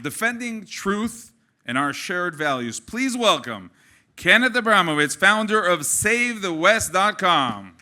defending truth and our shared values. Please welcome Kenneth Abramowitz, founder of SaveTheWest.com.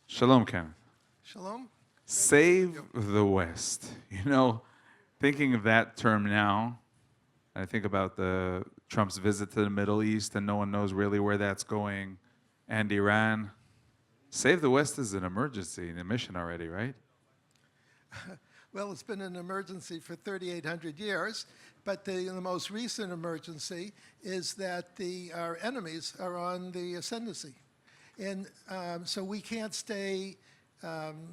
Shalom, Kenneth. Shalom. Save the West. You know, thinking of that term now, I think about Trump's visit to the Middle East, and no one knows really where that's going, and Iran. Save the West is an emergency, an mission already, right? Well, it's been an emergency for 3,800 years, but the most recent emergency is that our enemies are on the ascendancy. And so we can't stay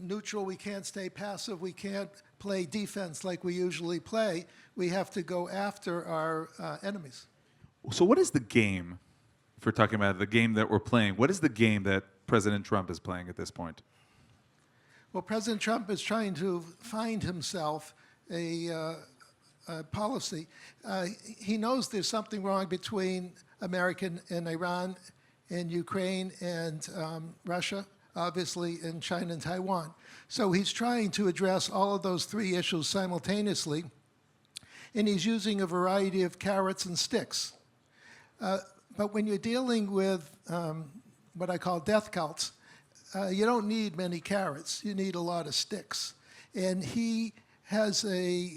neutral, we can't stay passive, we can't play defense like we usually play. We have to go after our enemies. So what is the game, if we're talking about the game that we're playing, what is the game that President Trump is playing at this point? Well, President Trump is trying to find himself a policy. He knows there's something wrong between America and Iran, and Ukraine and Russia, obviously, and China and Taiwan. So he's trying to address all of those three issues simultaneously, and he's using a variety of carrots and sticks. But when you're dealing with what I call death cults, you don't need many carrots, you need a lot of sticks. And he has a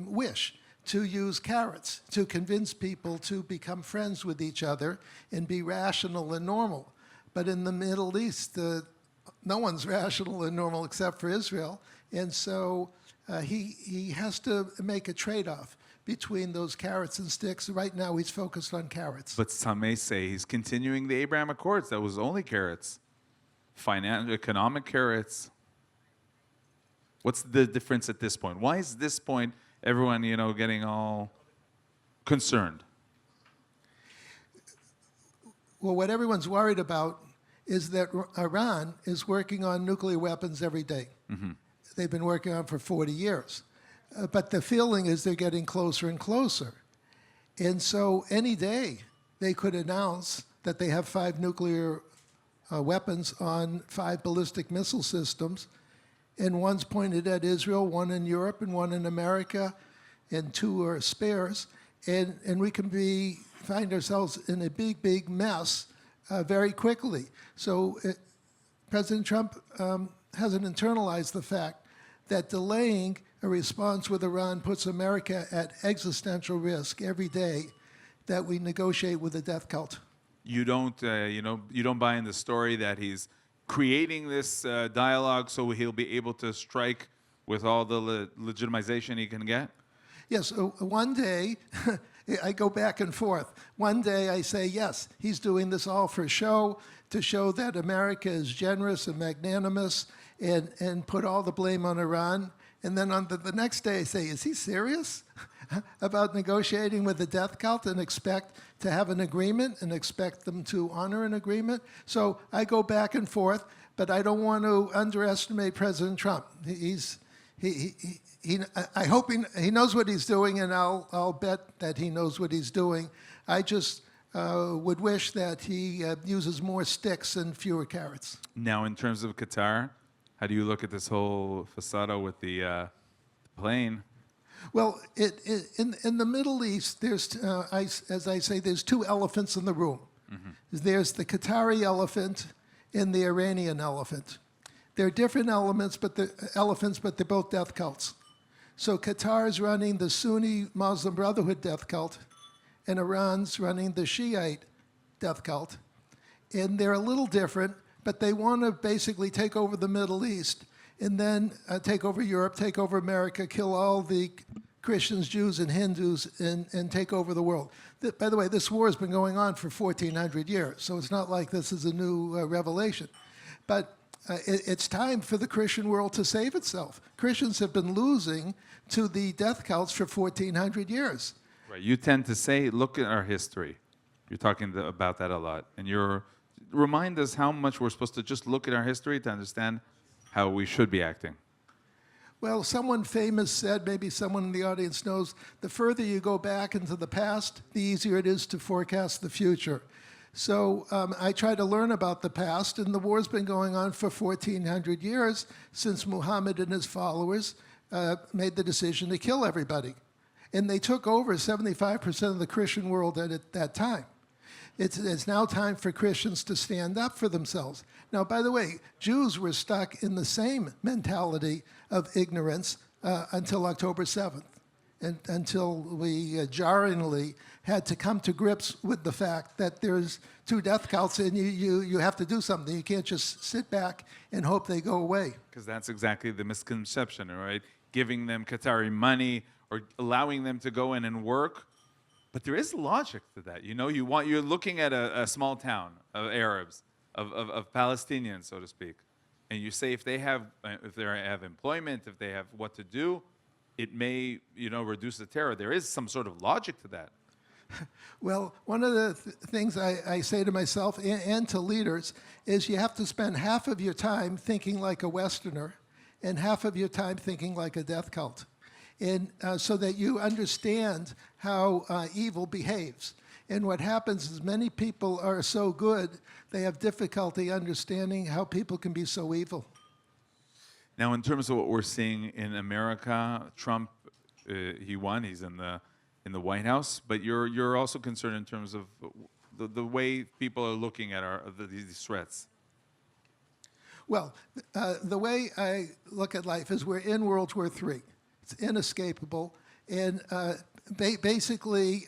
wish to use carrots to convince people to become friends with each other and be rational and normal. But in the Middle East, no one's rational and normal except for Israel. And so he has to make a trade-off between those carrots and sticks. Right now, he's focused on carrots. But some may say he's continuing the Abraham Accords. That was only carrots. Economic carrots. What's the difference at this point? Why is this point everyone, getting all concerned? Well, what everyone's worried about is that Iran is working on nuclear weapons every day. Mm-hmm. They've been working on it for 40 years. But the feeling is they're getting closer and closer. And so any day they could announce that they have 5 nuclear weapons on 5 ballistic missile systems, and one's pointed at Israel, one in Europe, and one in America, and 2 are spares. And we can find ourselves in a big, big mess very quickly. So President Trump hasn't internalized the fact that delaying a response with Iran puts America at existential risk every day that we negotiate with a death cult. You don't buy in the story that he's creating this dialogue so he'll be able to strike with all the legitimization he can get? Yes, one day, I go back and forth. One day I say, yes, he's doing this all for show, to show that America is generous and magnanimous, and put all the blame on Iran. And then on the next day I say, is he serious about negotiating with the death cult and expect to have an agreement and expect them to honor an agreement? So I go back and forth, but I don't want to underestimate President Trump. I hope he knows what he's doing, and I'll bet that he knows what he's doing. I just would wish that he uses more sticks and fewer carrots. Now, in terms of Qatar, how do you look at this whole facade with the plane? Well, in the Middle East, there's, as I say, there's 2 elephants in the room. Mm-hmm. There's the Qatari elephant and the Iranian elephant. They're different elephants, but they're both death cults. So Qatar's running the Sunni Muslim Brotherhood death cult, and Iran's running the Shiite death cult. And they're a little different, but they want to basically take over the Middle East and then take over Europe, take over America, kill all the Christians, Jews, and Hindus, and take over the world. By the way, this war has been going on for 1,400 years, so it's not like this is a new revelation. But it's time for the Christian world to save itself. Christians have been losing to the death cults for 1,400 years. Right. You tend to say, look at our history. You're talking about that a lot. And remind us how much we're supposed to just look at our history to understand how we should be acting. Well, someone famous said, maybe someone in the audience knows, the further you go back into the past, the easier it is to forecast the future. So I try to learn about the past, and the war's been going on for 1,400 years since Muhammad and his followers made the decision to kill everybody. And they took over 75% of the Christian world at that time. It's now time for Christians to stand up for themselves. Now, by the way, Jews were stuck in the same mentality of ignorance until October 7th, and until we jarringly had to come to grips with the fact that there's two death cults and you have to do something. You can't just sit back and hope they go away. Because that's exactly the misconception, right? Giving them Qatari money or allowing them to go in and work. But there is logic to that. You know, you're looking at a small town of Arabs, of Palestinians, so to speak, and you say if they have employment, if they have what to do, it may, reduce the terror. There is some sort of logic to that. Well, one of the things I say to myself and to leaders is you have to spend half of your time thinking like a Westerner and half of your time thinking like a death cult. And so that you understand how evil behaves. And what happens is many people are so good, they have difficulty understanding how people can be so evil. Now, in terms of what we're seeing in America, Trump, he won. He's in the White House. But you're also concerned in terms of the way people are looking at these threats. Well, the way I look at life is we're in World War III. It's inescapable. And basically,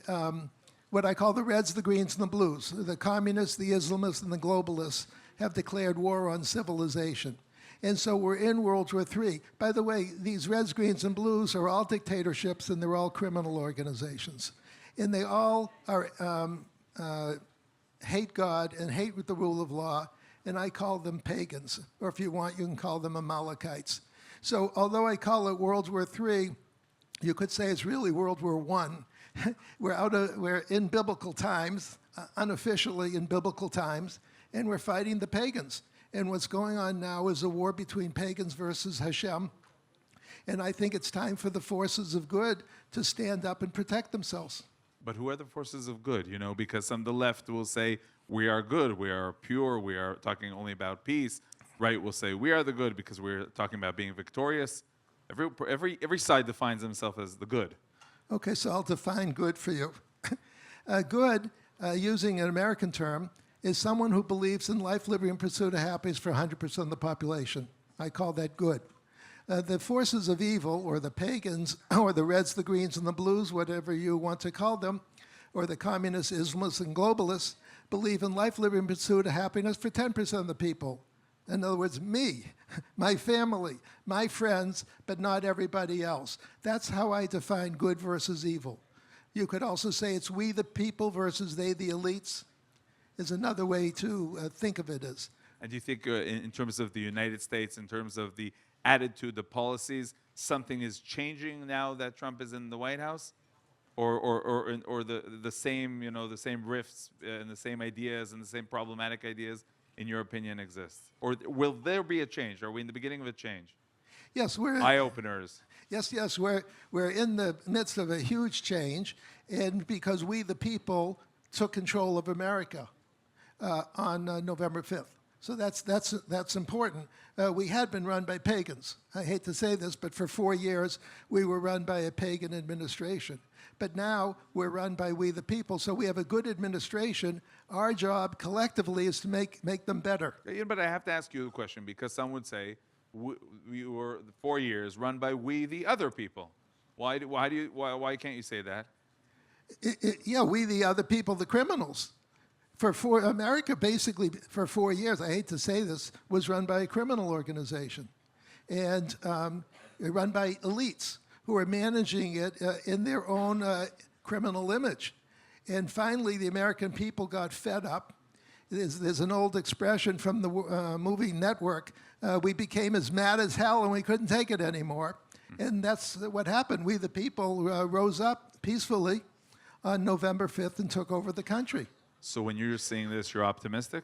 what I call the Reds, the Greens, and the Blues, the communists, the Islamists, and the globalists have declared war on civilization. And so we're in World War III. By the way, these Reds, Greens, and Blues are all dictatorships, and they're all criminal organizations. And they all are hate God and hate the rule of law, and I call them pagans. Or if you want, you can call them Amalekites. So although I call it World War III, you could say it's really World War I. We're in biblical times, unofficially in biblical times, and we're fighting the pagans. And what's going on now is a war between pagans versus Hashem. And I think it's time for the forces of good to stand up and protect themselves. But who are the forces of good? Because some of the left will say, we are good, we are pure, we are talking only about peace. Right will say, we are the good because we're talking about being victorious. Every side defines themselves as the good. Okay, so I'll define good for you. Good, using an American term, is someone who believes in life, liberty, and pursuit of happiness for 100% of the population. I call that good. The forces of evil, or the pagans, or the Reds, the Greens, and the Blues, whatever you want to call them, or the communists, Islamists, and globalists, believe in life, liberty, and pursuit of happiness for 10% of the people. In other words, me, my family, my friends, but not everybody else. That's how I define good versus evil. You could also say it's we the people versus they the elites, is another way to think of it as. And do you think in terms of the United States, in terms of the attitude, the policies, something is changing now that Trump is in the White House? Or the same, the same rifts and the same ideas and the same problematic ideas, in your opinion, exist? Or will there be a change? Are we in the beginning of a change? Yes, we're eye-openers. Yes, we're in the midst of a huge change, and because we, the people, took control of America on November 5th. So that's important. We had been run by pagans. I hate to say this, but for 4 years, we were run by a pagan administration. But now we're run by we the people, so we have a good administration. Our job collectively is to make them better. Yeah, but I have to ask you a question, because some would say we were 4 years run by we the other people. Why can't you say that? Yeah, we the other people, the criminals. America basically for 4 years, I hate to say this, was run by a criminal organization, and run by elites who are managing it in their own criminal image. And finally, the American people got fed up. There's an old expression from the movie Network, we became as mad as hell and we couldn't take it anymore. And that's what happened. We, the people, rose up peacefully on November 5th and took over the country. So when you're seeing this, you're optimistic?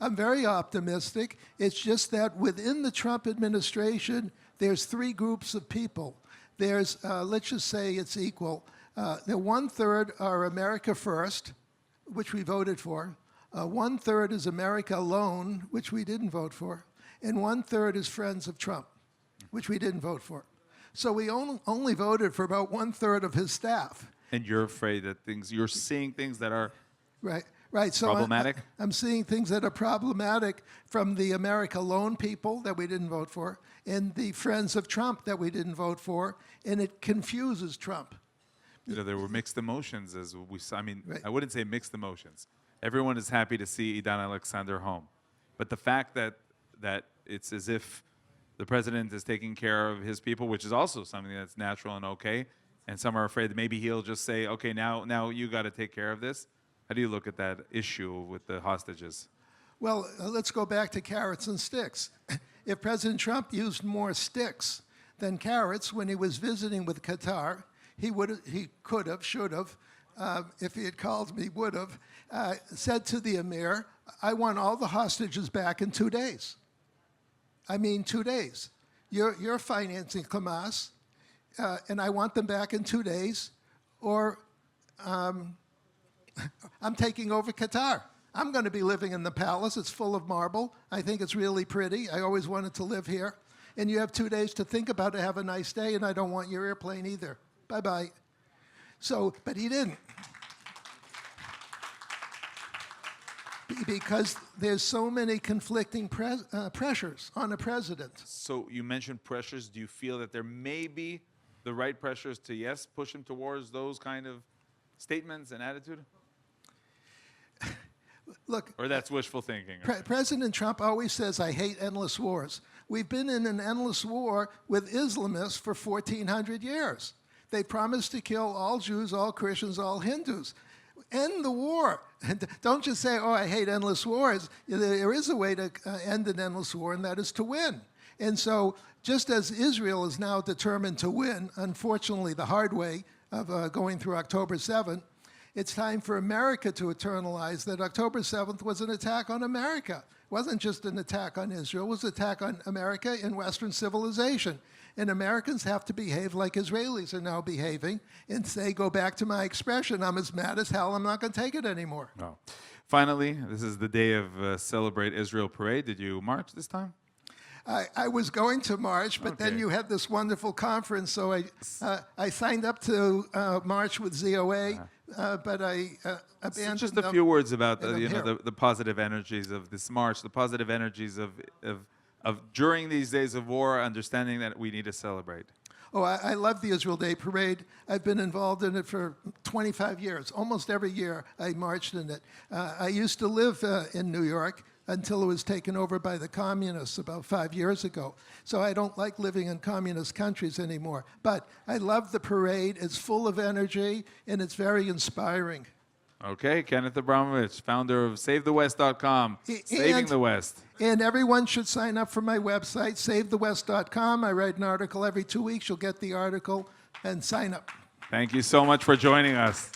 I'm very optimistic. It's just that within the Trump administration, there's three groups of people. There's, let's just say it's equal. The 1/3 are America First, which we voted for. 1/3 is America Alone, which we didn't vote for. And 1/3 is Friends of Trump, which we didn't vote for. So we only voted for about 1/3 of his staff. And you're afraid that you're seeing things that are Right. So problematic? I'm seeing things that are problematic from the America Alone people that we didn't vote for and the Friends of Trump that we didn't vote for, and it confuses Trump. There were mixed emotions as we saw. I mean, Right. I wouldn't say mixed emotions. Everyone is happy to see Idan Alexander home. But the fact that it's as if the president is taking care of his people, which is also something that's natural and okay, and some are afraid that maybe he'll just say, okay, now you got to take care of this. How do you look at that issue with the hostages? Well, let's go back to carrots and sticks. If President Trump used more sticks than carrots when he was visiting with Qatar, he could have, should have, if he had called me, would have, said to the emir, I want all the hostages back in 2 days. I mean 2 days. You're financing Hamas, and I want them back in 2 days, or I'm taking over Qatar. I'm going to be living in the palace. It's full of marble. I think it's really pretty. I always wanted to live here. And you have 2 days to think about it, have a nice day, and I don't want your airplane either. Bye-bye. So, but he didn't. Because there's so many conflicting pressures on a president. So you mentioned pressures. Do you feel that there may be the right pressures to, yes, push him towards those kind of statements and attitude? Look, or that's wishful thinking? President Trump always says, I hate endless wars. We've been in an endless war with Islamists for 1,400 years. They promised to kill all Jews, all Christians, all Hindus. End the war. Don't just say, oh, I hate endless wars. There is a way to end an endless war, and that is to win. And so just as Israel is now determined to win, unfortunately the hard way of going through October 7th, it's time for America to internalize that October 7th was an attack on America. It wasn't just an attack on Israel, it was an attack on America and Western civilization. And Americans have to behave like Israelis are now behaving and say, go back to my expression, I'm as mad as hell, I'm not going to take it anymore. No. Finally, this is the day of Celebrate Israel Parade. Did you march this time? I was going to march, but then you had this wonderful conference, so I signed up to march with ZOA, but I abandoned Just a few words about the positive energies of this march, the positive energies of during these days of war, understanding that we need to celebrate. Oh, I love the Israel Day Parade. I've been involved in it for 25 years. Almost every year I marched in it. I used to live in New York until it was taken over by the communists about 5 years ago. So I don't like living in communist countries anymore. But I love the parade. It's full of energy, and it's very inspiring. Okay, Kenneth Abramowitz, founder of SaveTheWest.com, Saving the West. And everyone should sign up for my website, SaveTheWest.com. I write an article every 2 weeks. You'll get the article and sign up. Thank you so much for joining us.